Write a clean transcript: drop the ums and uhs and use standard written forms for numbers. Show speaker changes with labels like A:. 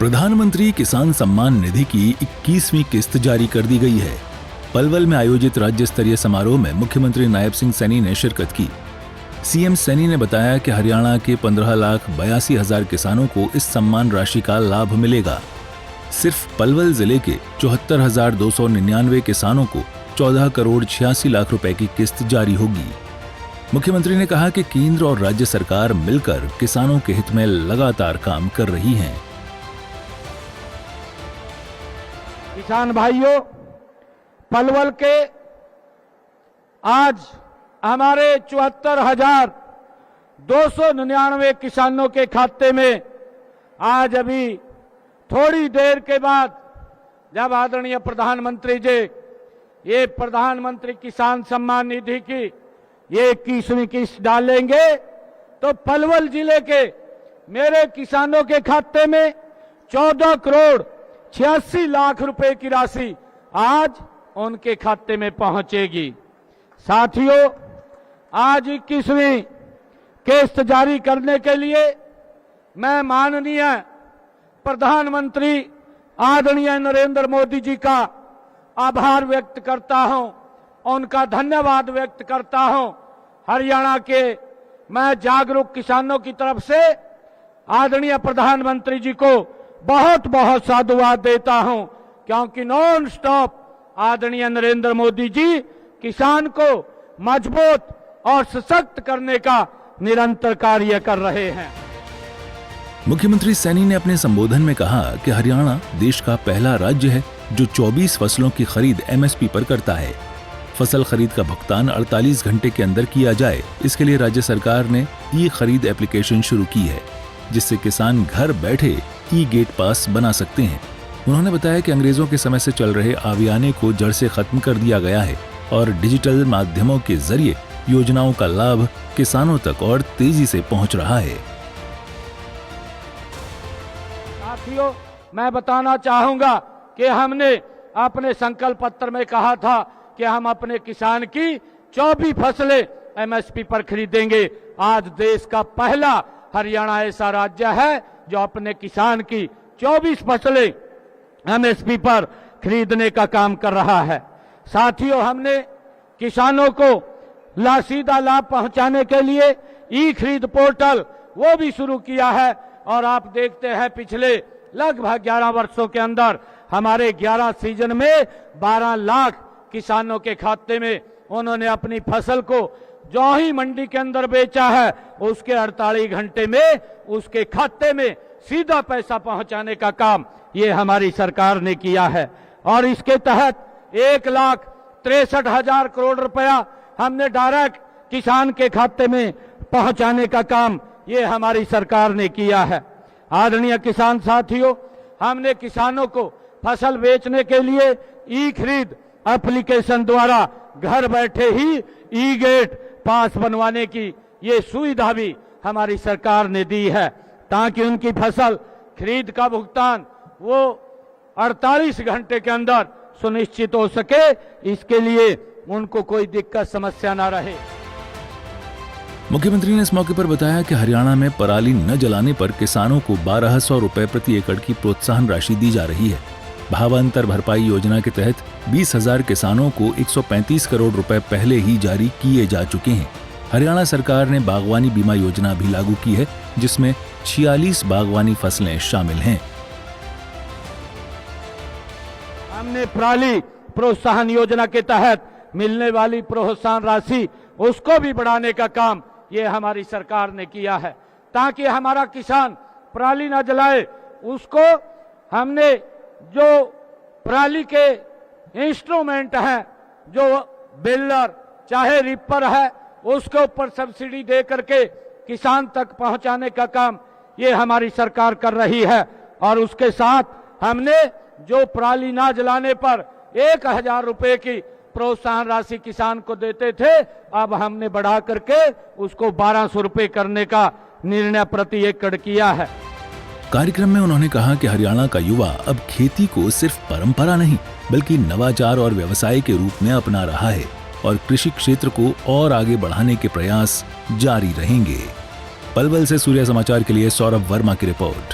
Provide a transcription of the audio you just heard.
A: प्रधानमंत्री किसान सम्मान निधि की 21वीं किस्त जारी कर दी गई है। पलवल में आयोजित राज्य स्तरीय समारोह में मुख्यमंत्री नायब सिंह सैनी ने शिरकत की। सीएम सैनी ने बताया कि हरियाणा के 15,82,000 किसानों को इस सम्मान राशि का लाभ मिलेगा। सिर्फ पलवल जिले के 74,299 किसानों को 14 करोड़ 86 लाख रुपए की किस्त जारी होगी। मुख्यमंत्री ने कहा कि केंद्र और राज्य सरकार मिलकर किसानों के हित में लगातार काम कर रही हैं।
B: किसान भाइयों, पलवल के आज हमारे 74,299 किसानों के खाते में आज अभी थोड़ी देर के बाद जब आदरणीय प्रधानमंत्री जी ये प्रधानमंत्री किसान सम्मान निधि की ये 21वीं किस्त डालेंगे तो पलवल जिले के मेरे किसानों के खाते में 14 करोड़ 86 लाख रुपए की राशि आज उनके खाते में पहुंचेगी। साथियों, आज 21वीं किस्त जारी करने के लिए मैं माननीय प्रधानमंत्री आदरणीय नरेंद्र मोदी जी का आभार व्यक्त करता हूं, उनका धन्यवाद व्यक्त करता हूं। हरियाणा के मैं जागरूक किसानों की तरफ से आदरणीय प्रधानमंत्री जी को बहुत बहुत साधुवाद देता हूं, क्योंकि नॉन स्टॉप आदरणीय नरेंद्र मोदी जी किसान को मजबूत और सशक्त करने का निरंतर कार्य कर रहे हैं।
A: मुख्यमंत्री सैनी ने अपने संबोधन में कहा कि हरियाणा देश का पहला राज्य है जो 24 फसलों की खरीद एमएसपी पर करता है। फसल खरीद का भुगतान 48 घंटे के अंदर किया जाए, इसके लिए राज्य सरकार ने ई खरीद एप्लीकेशन शुरू की है, जिससे किसान घर बैठे ई गेट पास बना सकते हैं। उन्होंने बताया कि अंग्रेजों के समय से चल रहे आवियाने को जड़ से खत्म कर दिया गया है और डिजिटल माध्यमों के जरिए योजनाओं का लाभ किसानों तक और तेजी से पहुंच रहा है।
B: साथियों, मैं बताना चाहूंगा कि हमने अपने संकल्प पत्र में कहा था कि हम अपने किसान की 24 फसलें एमएसपी पर खरीदेंगे। आज देश का पहला हरियाणा ऐसा राज्य है जो अपने किसान की 24 फसलें एमएसपी पर खरीदने का काम कर रहा है। साथियों, हमने किसानों को सीधा लाभ पहुंचाने के लिए ई खरीद पोर्टल वो भी शुरू किया है और आप देखते हैं पिछले लगभग 11 वर्षों के अंदर हमारे 11 सीजन में 12 लाख किसानों के खाते में उन्होंने अपनी फसल को जो ही मंडी के अंदर बेचा है उसके 48 घंटे में उसके खाते में सीधा पैसा पहुंचाने का काम ये हमारी सरकार ने किया है। और इसके तहत 1,63,000 करोड़ रुपया हमने डायरेक्ट किसान के खाते में पहुंचाने का काम ये हमारी सरकार ने किया है। आदरणीय किसान साथियों, हमने किसानों को फसल बेचने के लिए ई खरीद एप्लीकेशन द्वारा घर बैठे ही ई गेट पास बनवाने की ये सुविधा भी हमारी सरकार ने दी है, ताकि उनकी फसल खरीद का भुगतान वो 48 घंटे के अंदर सुनिश्चित हो सके, इसके लिए उनको कोई दिक्कत समस्या ना रहे।
A: मुख्यमंत्री ने इस मौके पर बताया कि हरियाणा में पराली न जलाने पर किसानों को 1,200 रुपए प्रति एकड़ की प्रोत्साहन राशि दी जा रही है। भावांतर भरपाई योजना के तहत 20,000 किसानों को 135 करोड़ रुपए पहले ही जारी किए जा चुके हैं। हरियाणा सरकार ने बागवानी बीमा योजना भी लागू की है, जिसमें 46 बागवानी फसलें शामिल हैं।
B: हमने पराली प्रोत्साहन योजना के तहत मिलने वाली प्रोत्साहन राशि उसको भी बढ़ाने का काम ये हमारी सरकार ने किया है, ताकि हमारा किसान पराली ना जलाए। उसको हमने जो पराली के इंस्ट्रूमेंट हैं, जो बेलर चाहे रिपर है, उसके ऊपर सब्सिडी दे करके किसान तक पहुंचाने का काम ये हमारी सरकार कर रही है। और उसके साथ हमने जो पराली ना जलाने पर 1,000 रुपए की प्रोत्साहन राशि किसान को देते थे, अब हमने बढ़ा करके उसको 1,200 रुपए करने का निर्णय प्रति एकड़ किया है।
A: कार्यक्रम में उन्होंने कहा कि हरियाणा का युवा अब खेती को सिर्फ परंपरा नहीं बल्कि नवाचार और व्यवसाय के रूप में अपना रहा है और कृषि क्षेत्र को और आगे बढ़ाने के प्रयास जारी रहेंगे। पलवल से सूर्य समाचार के लिए सौरभ वर्मा की रिपोर्ट।